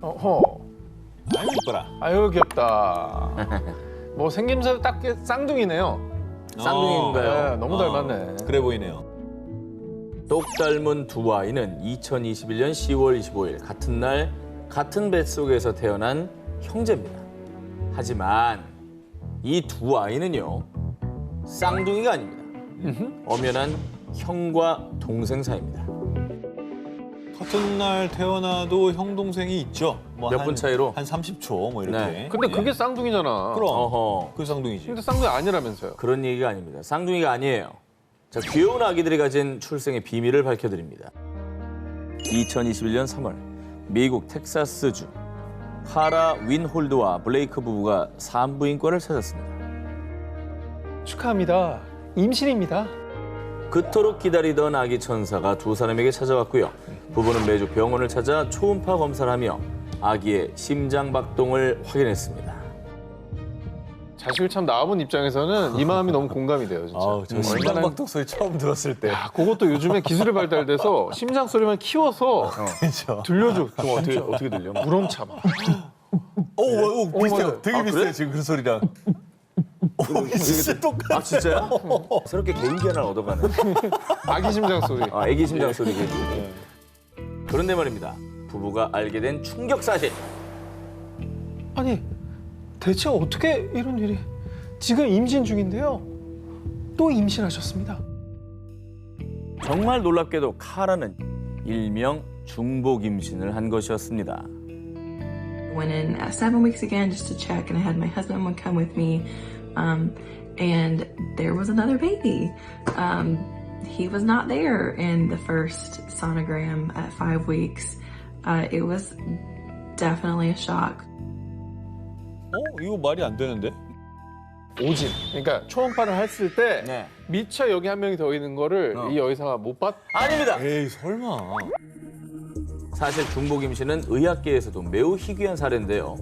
어허. 아유 이뻐라. 아유 귀엽다. 뭐 생김새 딱 쌍둥이네요. 쌍둥이인가요? 네, 너무 닮았네. 그래 보이네요. 똑 닮은 두 아이는 2021년 10월 25일 같은 날 같은 뱃속에서 태어난 형제입니다. 하지만 이 두 아이는요, 쌍둥이가 아닙니다. 엄연한 형과 동생 사이입니다. 같은 날 태어나도 형 동생이 있죠. 뭐 몇 분 차이로? 한 30초 뭐 이렇게. 네. 근데 그게 쌍둥이잖아. 그럼 어허, 그 쌍둥이지. 근데 쌍둥이 아니라면서요. 그런 얘기가 아닙니다. 쌍둥이가 아니에요. 자, 귀여운 아기들이 가진 출생의 비밀을 밝혀드립니다. 2021년 3월 미국 텍사스주 카라 윈홀드와 블레이크 부부가 산부인과를 찾았습니다. 축하합니다. 임신입니다. 그토록 기다리던 아기 천사가 두 사람에게 찾아왔고요. 부부는 매주 병원을 찾아 초음파 검사를 하며 아기의 심장 박동을 확인했습니다. 자식을 참 낳아본 입장에서는 이 마음이 너무 공감이 돼요, 진짜. 아우, 저 심장박동 소리 처음 들었을 때. 야, 그것도 요즘에 기술이 발달돼서 심장 소리만 키워서 그렇죠. 들려줘. 좀 어떻게 들려? 우렁차 봐. 오, 비슷해요. 맞아요. 되게 아, 비슷해요. 그래? 지금 그 소리랑. 오, 진짜 똑같아. 아 진짜요? 새롭게 개인기 하나 얻어가는. 아기 심장 소리. 아, 애기 심장 소리 개인기. 그런데 말입니다. 부부가 알게 된 충격 사실. 아니, 대체 어떻게 이런 일이? 지금 임신 중인데요. 또 임신하셨습니다. 정말 놀랍게도 카라는 일명 중복 임신을 한 것이었습니다. Went in at 7 weeks again just to check, and I had my husband would come with me, and there was another baby. He was not there in the first sonogram at 5 weeks. It was definitely a shock. 이거 말이 안 되는데? 오진. 그러니까 초음파를 했을 때 네. 미처 여기 한 명이 더 있는 거를 이 여의사가 못 봤. 아닙니다. 에이, 설마. 사실 중복 임신은 의학계에서도 매우 희귀한 사례인데요.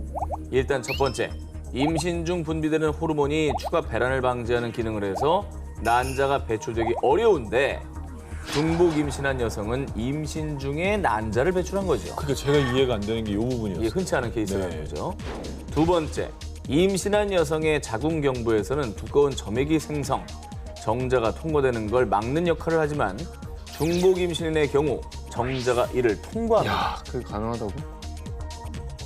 일단 첫 번째, 임신 중 분비되는 호르몬이 추가 배란을 방지하는 기능을 해서 난자가 배출되기 어려운데 중복 임신한 여성은 임신 중에 난자를 배출한 거죠. 그러니까 제가 이해가 안 되는 게 이 부분이었어요. 이게 흔치 않은 케이스라는 네. 거죠. 두 번째, 임신한 여성의 자궁 경부에서는 두꺼운 점액이 생성, 정자가 통과되는 걸 막는 역할을 하지만 중복 임신인의 경우 정자가 이를 통과합니다. 야, 그게 가능하다고?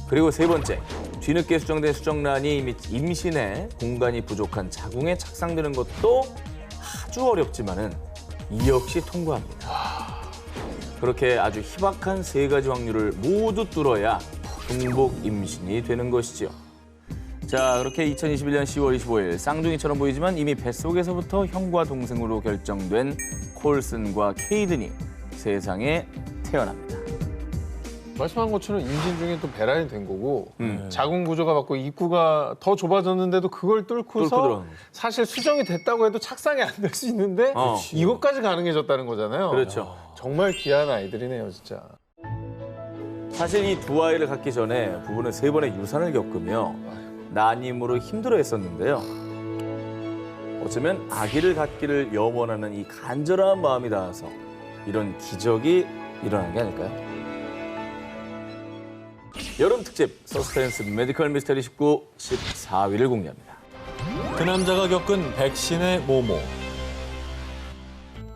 그리고 세 번째, 뒤늦게 수정된 수정란이 이미 임신에 공간이 부족한 자궁에 착상되는 것도 아주 어렵지만은 이 역시 통과합니다. 그렇게 아주 희박한 세 가지 확률을 모두 뚫어야 중복 임신이 되는 것이죠. 자, 그렇게 2021년 10월 25일 쌍둥이처럼 보이지만 이미 뱃속에서부터 형과 동생으로 결정된 콜슨과 케이든이 세상에 태어납니다. 말씀한 것처럼 임신 중에 또 배란이 된 거고 음. 자궁 구조가 바뀌고 입구가 더 좁아졌는데도 그걸 뚫고서 뚫고 들어가는 거죠. 사실 수정이 됐다고 해도 착상이 안 될 수 있는데 이것까지 가능해졌다는 거잖아요. 그렇죠. 정말 귀한 아이들이네요, 진짜. 사실 이 두 아이를 갖기 전에 부부는 세 번의 유산을 겪으며 난임으로 힘들어했었는데요. 어쩌면 아기를 갖기를 염원하는 이 간절한 마음이 닿아서 이런 기적이 일어난 게 아닐까요? 여름 특집 서스펜스 메디컬 미스터리 19 14위를 공개합니다. 그 남자가 겪은 백신의 모모.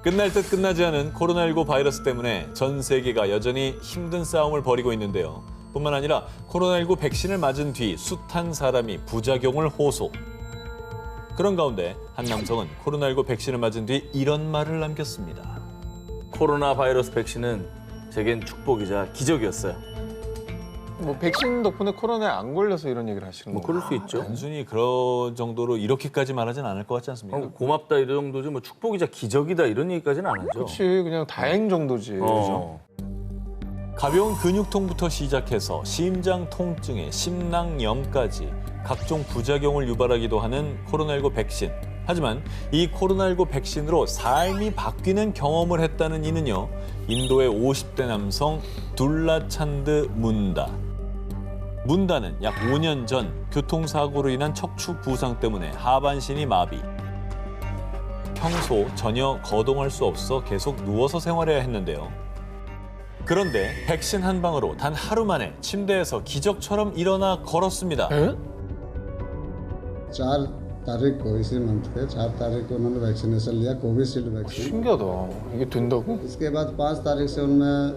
끝날 듯 끝나지 않은 코로나19 바이러스 때문에 전 세계가 여전히 힘든 싸움을 벌이고 있는데요. 뿐만 아니라 코로나19 백신을 맞은 뒤 숱한 사람이 부작용을 호소. 그런 가운데 한 남성은 코로나19 백신을 맞은 뒤 이런 말을 남겼습니다. 코로나 바이러스 백신은 제겐 축복이자 기적이었어요. 뭐 백신 덕분에 코로나에 안 걸려서 이런 얘기를 하시는 뭐 거예요. 그럴 수 있죠. 단순히 그런 정도로 이렇게까지 말하진 않을 것 같지 않습니까? 고맙다 이런 정도지 뭐 축복이자 기적이다 이런 얘기까지는 안 하죠. 그렇지, 그냥 다행 정도지. 가벼운 근육통부터 시작해서 심장 통증에 심낭염까지 각종 부작용을 유발하기도 하는 코로나19 백신. 하지만 이 코로나19 백신으로 삶이 바뀌는 경험을 했다는 이는요. 인도의 50대 남성 둘라찬드 문다. 문다는 약 5년 전 교통사고로 인한 척추 부상 때문에 하반신이 마비. 평소 전혀 거동할 수 없어 계속 누워서 생활해야 했는데요. 그런데 백신 한 방으로 단 하루 만에 침대에서 기적처럼 일어나 걸었습니다. 에? 4 तारीख को इसी मंथ के 4 तारीख को उन्होंने वैक्सीनेशन लिया Covishield vaccine 신기하다. 이게 된다고? इसके बाद 5 तारीख से उनमें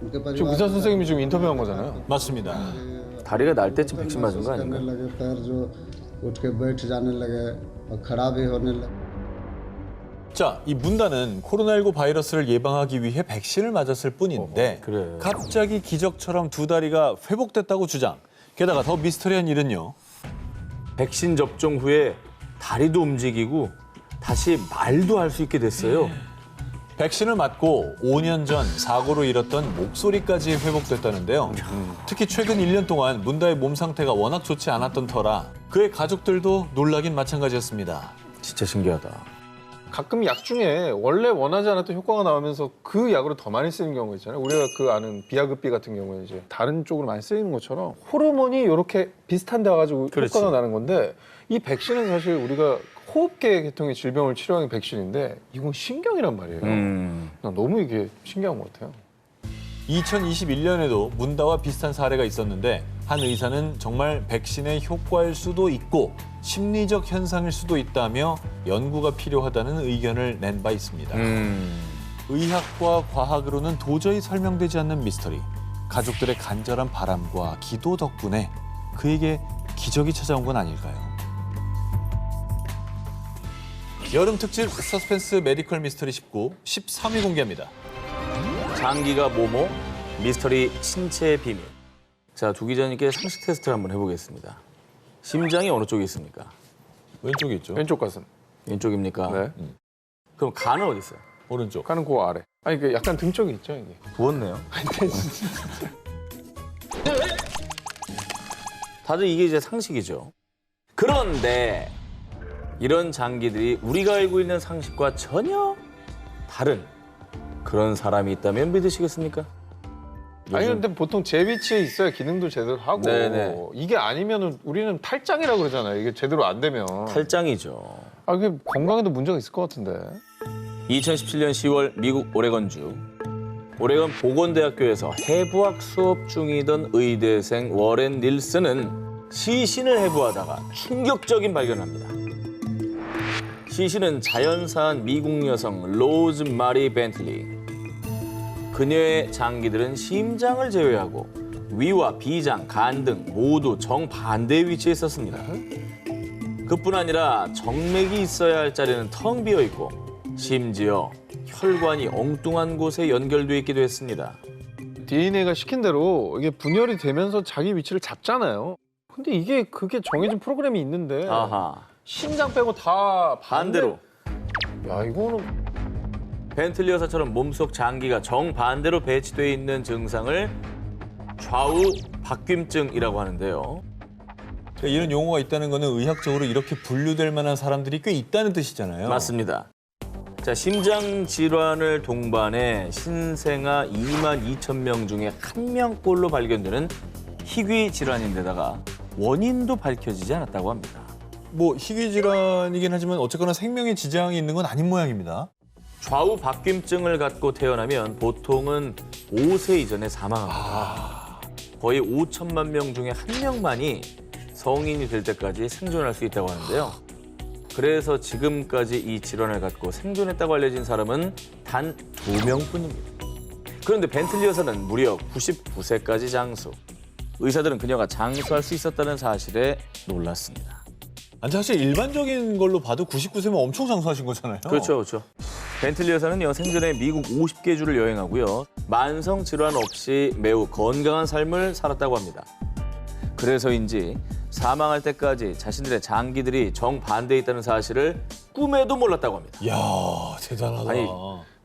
उनके 지금 परिवार 의사 선생님이 지금 인터뷰한 거잖아요. 맞습니다. 다리가 날 때쯤 백신 맞은 거 करने 아닌가요? लगे पैर जो उठ के बैठ जाने लगे और खड़ा भी होने लगे 자, 이 문단은 코로나19 바이러스를 예방하기 위해 백신을 맞았을 뿐인데 그래. 갑자기 기적처럼 두 다리가 회복됐다고 주장. 게다가 더 미스터리한 일은요. 백신 접종 후에 다리도 움직이고 다시 말도 할 수 있게 됐어요. 백신을 맞고 5년 전 사고로 잃었던 목소리까지 회복됐다는데요. 특히 최근 1년 동안 문다의 몸 상태가 워낙 좋지 않았던 터라 그의 가족들도 놀라긴 마찬가지였습니다. 진짜 신기하다. 가끔 약 중에 원래 원하지 않았던 효과가 나오면서 그 약으로 더 많이 쓰이는 경우가 있잖아요. 우리가 그 아는 비아급비 같은 경우에 이제 다른 쪽으로 많이 쓰이는 것처럼 호르몬이 이렇게 비슷한 데 와가지고 그렇지. 효과가 나는 건데 이 백신은 사실 우리가 호흡계 계통의 질병을 치료하는 백신인데 이건 신경이란 말이에요. 난 너무 이게 신기한 것 같아요. 2021년에도 문다와 비슷한 사례가 있었는데 한 의사는 정말 백신의 효과일 수도 있고 심리적 현상일 수도 있다며 연구가 필요하다는 의견을 낸 바 있습니다. 의학과 과학으로는 도저히 설명되지 않는 미스터리. 가족들의 간절한 바람과 기도 덕분에 그에게 기적이 찾아온 건 아닐까요? 여름 특집 서스펜스 메디컬 미스터리 19, 13위 공개합니다. 장기가 뭐뭐 미스터리 신체의 비밀. 자, 두 기자님께 상식 테스트를 한번 해보겠습니다. 심장이 어느 쪽에 있습니까? 왼쪽에 있죠? 왼쪽 가슴. 왼쪽입니까? 네. 그럼 간은 어디 있어요? 오른쪽. 가는 그 아래. 아니 그 약간 등 쪽에 있죠 이게. 부었네요. 다들 이게 이제 상식이죠. 그런데 이런 장기들이 우리가 알고 있는 상식과 전혀 다른 그런 사람이 있다면 믿으시겠습니까? 아니 근데 보통 제 위치에 있어야 기능도 제대로 하고 네네. 이게 아니면은 우리는 탈장이라고 그러잖아요. 이게 제대로 안 되면. 탈장이죠. 아 그게 건강에도 문제가 있을 것 같은데. 2017년 10월 미국 오레건주 오레건 보건대학교에서 해부학 수업 중이던 의대생 워렌 닐슨은 시신을 해부하다가 충격적인 발견을 합니다. 시신은 자연사한 미국 여성 로즈 마리 벤틀리. 그녀의 장기들은 심장을 제외하고 위와 비장, 간 등 모두 정반대의 위치에 있었습니다. 그뿐 아니라 정맥이 있어야 할 자리는 텅 비어 있고 심지어 혈관이 엉뚱한 곳에 연결돼 있기도 했습니다. DNA가 시킨 대로 이게 분열이 되면서 자기 위치를 잡잖아요. 근데 이게 그게 정해진 프로그램이 있는데 아하. 심장 빼고 다 반대로. 야 이거는 벤틀리 여사처럼 몸속 장기가 정반대로 배치돼 있는 증상을 좌우 바뀜증이라고 하는데요. 이런 용어가 있다는 거는 의학적으로 이렇게 분류될 만한 사람들이 꽤 있다는 뜻이잖아요. 맞습니다. 자, 심장 질환을 동반해 신생아 2만 2천 명 중에 한 명꼴로 발견되는 희귀 질환인데다가 원인도 밝혀지지 않았다고 합니다. 뭐 희귀 질환이긴 하지만 어쨌거나 생명에 지장이 있는 건 아닌 모양입니다. 좌우 바뀜증을 갖고 태어나면 보통은 5세 이전에 사망합니다. 거의 5천만 명 중에 한 명만이 성인이 될 때까지 생존할 수 있다고 하는데요. 그래서 지금까지 이 질환을 갖고 생존했다고 알려진 사람은 단 2명뿐입니다. 그런데 벤틀리 여사는 무려 99세까지 장수. 의사들은 그녀가 장수할 수 있었다는 사실에 놀랐습니다. 아니 사실 일반적인 걸로 봐도 99세면 엄청 장수하신 거잖아요. 그렇죠, 그렇죠. 벤틀리 여사는요, 생전에 미국 50개 주를 여행하고요. 만성 질환 없이 매우 건강한 삶을 살았다고 합니다. 그래서인지 사망할 때까지 자신들의 장기들이 정반대에 있다는 사실을 꿈에도 몰랐다고 합니다. 이야 대단하다. 아니,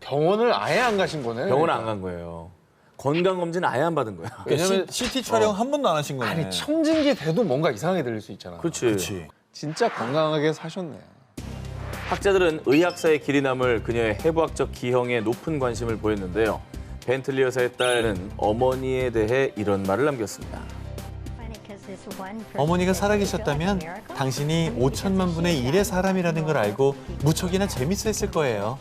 병원을 아예 안 가신 거네. 병원 안 간 거예요. 건강검진 아예 안 받은 거야. 왜냐면 CT 촬영 한 번도 안 하신 거네. 아니 청진기 돼도 뭔가 이상하게 들릴 수 있잖아. 그렇지. 그렇지. 진짜 건강하게 사셨네. 학자들은 의학사의 길이 남을 그녀의 해부학적 기형에 높은 관심을 보였는데요. 벤틀리 여사의 딸은 어머니에 대해 이런 말을 남겼습니다. 어머니가 살아계셨다면 당신이 5천만 분의 1의 사람이라는 걸 알고 무척이나 재밌어했을 거예요.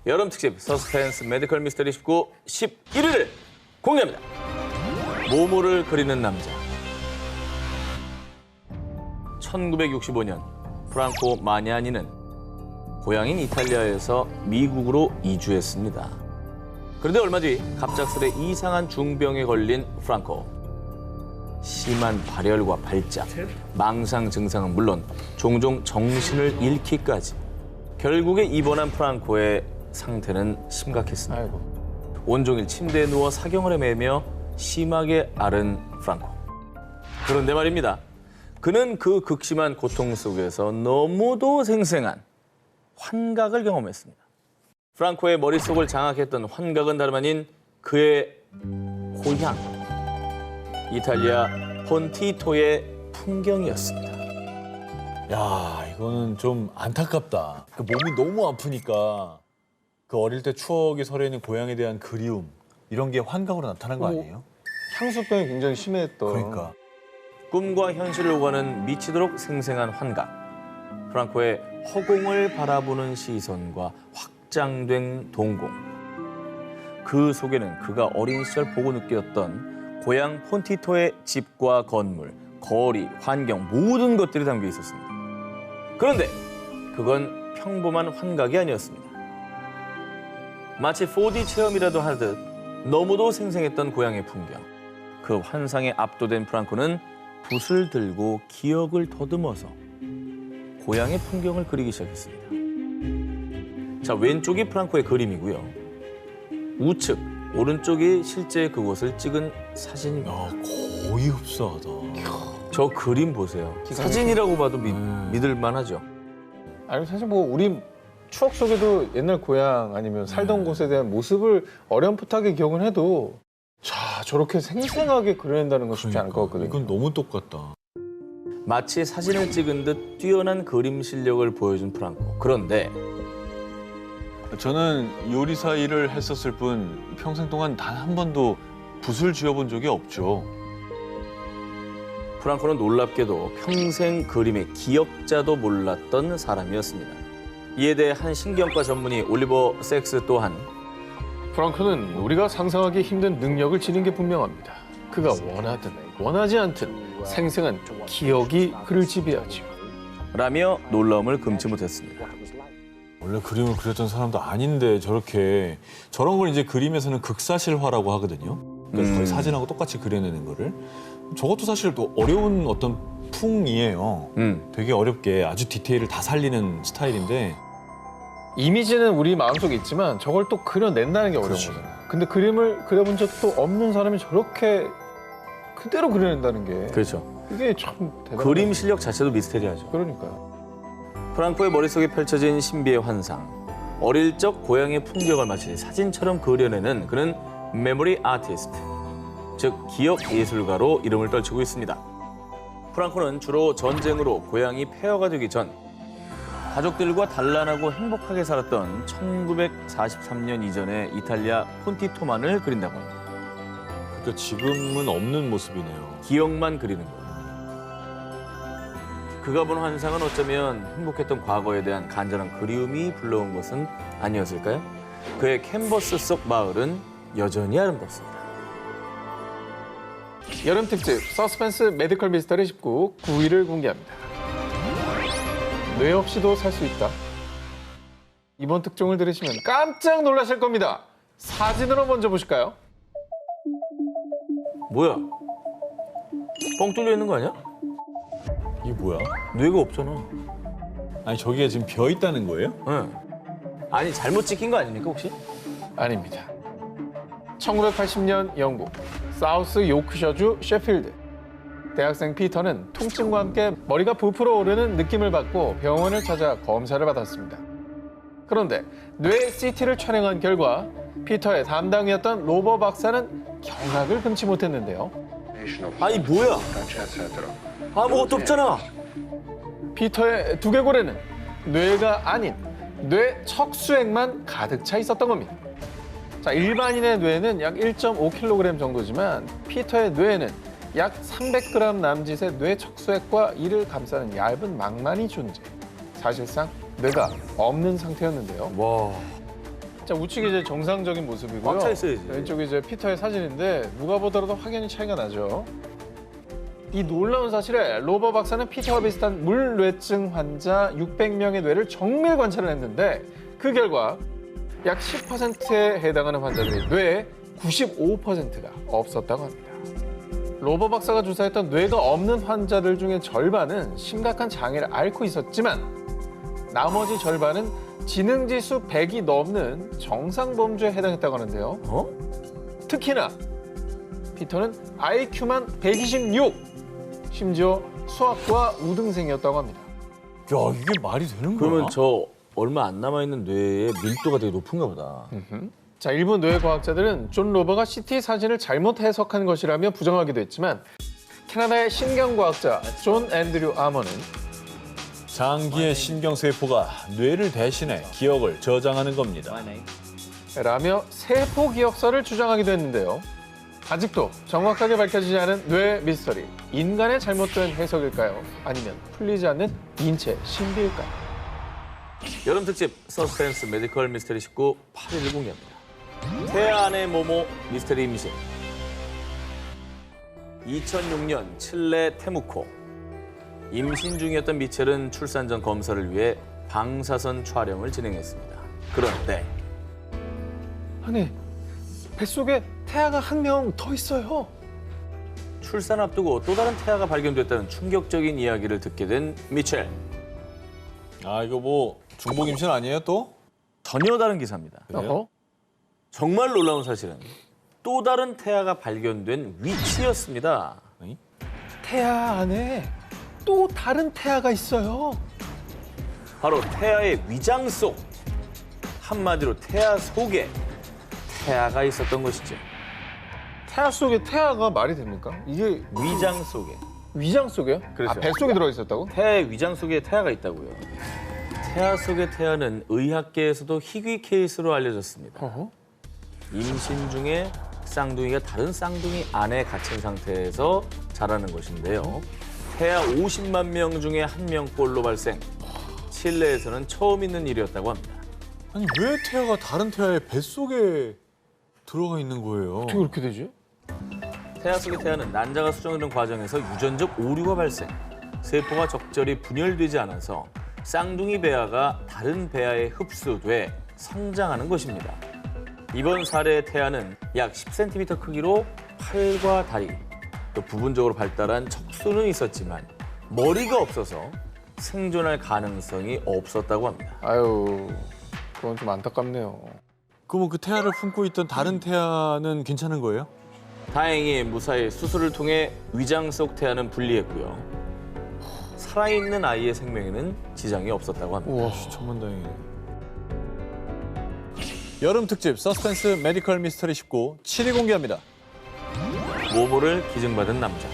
여름 특집 서스펜스 메디컬 미스터리 19 11을 공개합니다. 모모를 그리는 남자. 1965년 프랑코 마냐니는 고향인 이탈리아에서 미국으로 이주했습니다. 그런데 얼마 뒤 갑작스레 이상한 중병에 걸린 프랑코. 심한 발열과 발작, 망상 증상은 물론 종종 정신을 잃기까지. 결국에 입원한 프랑코의 상태는 심각했습니다. 아이고. 온종일 침대에 누워 사경을 헤매며 심하게 앓은 프랑코. 그런데 말입니다. 그는 그 극심한 고통 속에서 너무도 생생한 환각을 경험했습니다. 프랑코의 머릿속을 장악했던 환각은 다름 아닌 그의 고향, 이탈리아 폰티토의 풍경이었습니다. 야, 이거는 좀 안타깝다. 그 몸이 너무 아프니까 그 어릴 때 추억이 서려있는 고향에 대한 그리움 이런 게 환각으로 나타난 거 아니에요? 향수병이 굉장히 심했던. 그러니까. 꿈과 현실을 오가는 미치도록 생생한 환각. 프랑코의 허공을 바라보는 시선과 확장된 동공. 그 속에는 그가 어린 시절 보고 느꼈던 고향 폰티토의 집과 건물, 거리, 환경 모든 것들이 담겨 있었습니다. 그런데 그건 평범한 환각이 아니었습니다. 마치 4D 체험이라도 하듯 너무도 생생했던 고향의 풍경. 그 환상에 압도된 프랑코는 붓을 들고 기억을 더듬어서 고향의 풍경을 그리기 시작했습니다. 자, 왼쪽이 프랑코의 그림이고요. 우측, 오른쪽이 실제 그곳을 찍은 사진입니다. 야, 거의 흡사하다. 저 그림 보세요. 사진이라고 봐도 믿을 만하죠. 아니 사실 뭐 우리 추억 속에도 옛날 고향 아니면 살던 곳에 대한 모습을 어렴풋하게 기억은 해도 자 저렇게 생생하게 그려낸다는 건 쉽지 않을 것 같거든요. 이건 너무 똑같다. 마치 사진을 찍은 듯 뛰어난 그림 실력을 보여준 프랑코. 그런데 저는 요리사 일을 했었을 뿐 평생 동안 단 한 번도 붓을 쥐어본 적이 없죠. 프랑코는 놀랍게도 평생 그림의 기억자도 몰랐던 사람이었습니다. 이에 대해 한 신경과 전문의 올리버 섹스 또한 프랑크는 우리가 상상하기 힘든 능력을 지닌 게 분명합니다. 그가 원하든 원하지 않든 생생한 기억이 그를 지배하죠. 라며 놀라움을 금치 못했습니다. 원래 그림을 그렸던 사람도 아닌데 저런 걸 이제 그림에서는 극사실화라고 하거든요. 그러니까 거의 사진하고 똑같이 그려내는 거를. 저것도 사실 또 어려운 어떤 풍이에요. 되게 어렵게 아주 디테일을 다 살리는 스타일인데 이미지는 우리 마음속에 있지만 저걸 또 그려낸다는 게 어려운 그렇죠. 거잖아요. 근데 그림을 그려본 적도 없는 사람이 저렇게 그대로 그려낸다는 게 그렇죠. 이게 참 대단한 그림 실력 자체도 미스테리하죠. 그러니까요. 프랑코의 머릿속에 펼쳐진 신비의 환상. 어릴 적 고향의 풍경을 마치 사진처럼 그려내는 그는 메모리 아티스트, 즉 기억 예술가로 이름을 떨치고 있습니다. 프랑코는 주로 전쟁으로 고향이 폐허가 되기 전 가족들과 단란하고 행복하게 살았던 1943년 이전의 이탈리아 폰티토만을 그린다고 합니다. 그러니까 지금은 없는 모습이네요. 기억만 그리는 거예요. 그가 본 환상은 어쩌면 행복했던 과거에 대한 간절한 그리움이 불러온 것은 아니었을까요? 그의 캔버스 속 마을은 여전히 아름답습니다. 여름 특집 서스펜스 메디컬 미스터리 19 9위를 공개합니다. 뇌 없이도 살 수 있다. 이번 특종을 들으시면 깜짝 놀라실 겁니다. 사진으로 먼저 보실까요? 뭐야? 뻥 뚫려 있는 거 아니야? 이게 뭐야? 뇌가 없잖아. 아니 저기에 지금 벼 있다는 거예요? 응. 아니 잘못 찍힌 거 아닙니까 혹시? 아닙니다. 1980년 영국 사우스 요크셔주 셰필드. 대학생 피터는 통증과 함께 머리가 부풀어 오르는 느낌을 받고 병원을 찾아 검사를 받았습니다. 그런데 뇌 CT를 촬영한 결과 피터의 담당이었던 로버 박사는 경악을 금치 못했는데요. 아니 뭐야? 아무것도 없잖아. 피터의 두개골에는 뇌가 아닌 뇌 척수액만 가득 차 있었던 겁니다. 자, 일반인의 뇌는 약 1.5kg 정도지만 피터의 뇌에는 약 300g 남짓의 뇌 척수액과 이를 감싸는 얇은 망만이 존재. 사실상 뇌가 없는 상태였는데요. 와. 자, 우측이 이제 정상적인 모습이고요. 꽉 차 있어야지. 왼쪽이 이제 피터의 사진인데 누가 보더라도 확연히 차이가 나죠. 이 놀라운 사실에 로버 박사는 피터와 비슷한 물뇌증 환자 600명의 뇌를 정밀 관찰을 했는데 그 결과 약 10%에 해당하는 환자들이 뇌에 95%가 없었다고 합니다. 로버 박사가 조사했던 뇌가 없는 환자들 중에 절반은 심각한 장애를 앓고 있었지만 나머지 절반은 지능지수 100이 넘는 정상 범주에 해당했다고 하는데요. 특히나 피터는 IQ만 126, 심지어 수학과 우등생이었다고 합니다. 야, 이게 말이 되는 거야? 그러면 저 얼마 안 남아있는 뇌의 밀도가 되게 높은가 보다. 자, 일부 뇌과학자들은 존 로버가 CT 사진을 잘못 해석한 것이라며 부정하기도 했지만 캐나다의 신경과학자 존 앤드류 아머는 장기의 신경세포가 뇌를 대신해 기억을 저장하는 겁니다. 라며 세포 기억사를 주장하기도 했는데요. 아직도 정확하게 밝혀지지 않은 뇌 미스터리. 인간의 잘못된 해석일까요? 아니면 풀리지 않는 인체 신비일까요? 여름 특집 서스펜스 메디컬 미스터리 19 8일을 공개합니다. 태아 안의 모모 미스터리 임신. 2006년 칠레 테무코. 임신 중이었던 미첼은 출산 전 검사를 위해 방사선 촬영을 진행했습니다. 그런데 아니, 뱃속에 태아가 한 명 더 있어요. 출산 앞두고 또 다른 태아가 발견됐다는 충격적인 이야기를 듣게 된 미첼. 아, 이거 뭐 중복 임신 아니에요 또? 전혀 다른 기사입니다. 어허? 정말 놀라운 사실은 또 다른 태아가 발견된 위치였습니다. 태아 안에 또 다른 태아가 있어요. 바로 태아의 위장 속, 한마디로 태아 속에 태아가 있었던 것이죠. 태아 속에 태아가 말이 됩니까? 이게 위장 속에. 위장 속에요? 그렇죠. 아, 뱃속에 들어있었다고? 태아의 위장 속에 태아가 있다고요. 태아 속의 태아는 의학계에서도 희귀 케이스로 알려졌습니다. 어허? 임신 중에 쌍둥이가 다른 쌍둥이 안에 갇힌 상태에서 자라는 것인데요. 태아 50만 명 중에 1명꼴로 발생. 칠레에서는 처음 있는 일이었다고 합니다. 아니, 왜 태아가 다른 태아의 뱃속에 들어가 있는 거예요? 어떻게 그렇게 되지? 태아 속의 태아는 난자가 수정되는 과정에서 유전적 오류가 발생. 세포가 적절히 분열되지 않아서 쌍둥이 배아가 다른 배아에 흡수돼 성장하는 것입니다. 이번 사례의 태아는 약 10cm 크기로 팔과 다리, 또 부분적으로 발달한 척수는 있었지만 머리가 없어서 생존할 가능성이 없었다고 합니다. 아유, 그건 좀 안타깝네요. 그럼 그 태아를 품고 있던 다른 태아는 괜찮은 거예요? 다행히 무사히 수술을 통해 위장 속 태아는 분리했고요. 살아있는 아이의 생명에는 지장이 없었다고 합니다. 우와. 천만다행이네. 여름 특집 서스펜스 메디컬 미스터리 19 7위 공개합니다. 모모를 기증받은 남자.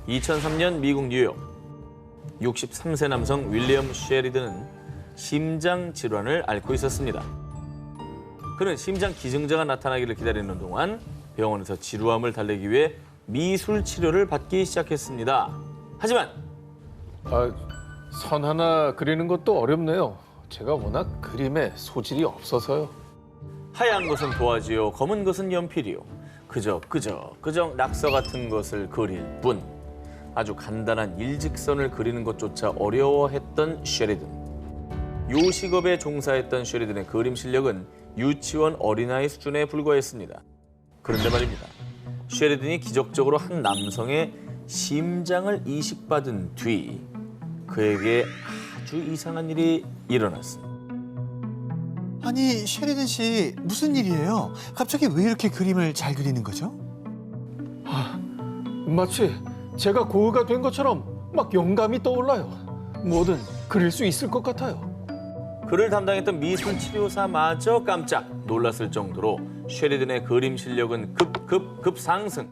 2003년 미국 뉴욕. 63세 남성 윌리엄 쉐리든은 심장 질환을 앓고 있었습니다. 그는 심장 기증자가 나타나기를 기다리는 동안 병원에서 지루함을 달래기 위해 미술 치료를 받기 시작했습니다. 하지만 아, 선 하나 그리는 것도 어렵네요. 제가 워낙 그림에 소질이 없어서요. 하얀 것은 도화지요, 검은 것은 연필이요. 그저 낙서 같은 것을 그릴 뿐. 아주 간단한 일직선을 그리는 것조차 어려워했던 쉐리든. 요식업에 종사했던 쉐리든의 그림 실력은 유치원 어린아이 수준에 불과했습니다. 그런데 말입니다. 쉐리든이 기적적으로 한 남성의 심장을 이식받은 뒤 그에게 아주 이상한 일이 일어났습니다. 아니, 쉐리든 씨 무슨 일이에요? 갑자기 왜 이렇게 그림을 잘 그리는 거죠? 마치 제가 고흐가 된 것처럼 막 영감이 떠올라요. 뭐든 그릴 수 있을 것 같아요. 그를 담당했던 미술 치료사마저 깜짝 놀랐을 정도로 쉐리든의 그림 실력은 급 상승.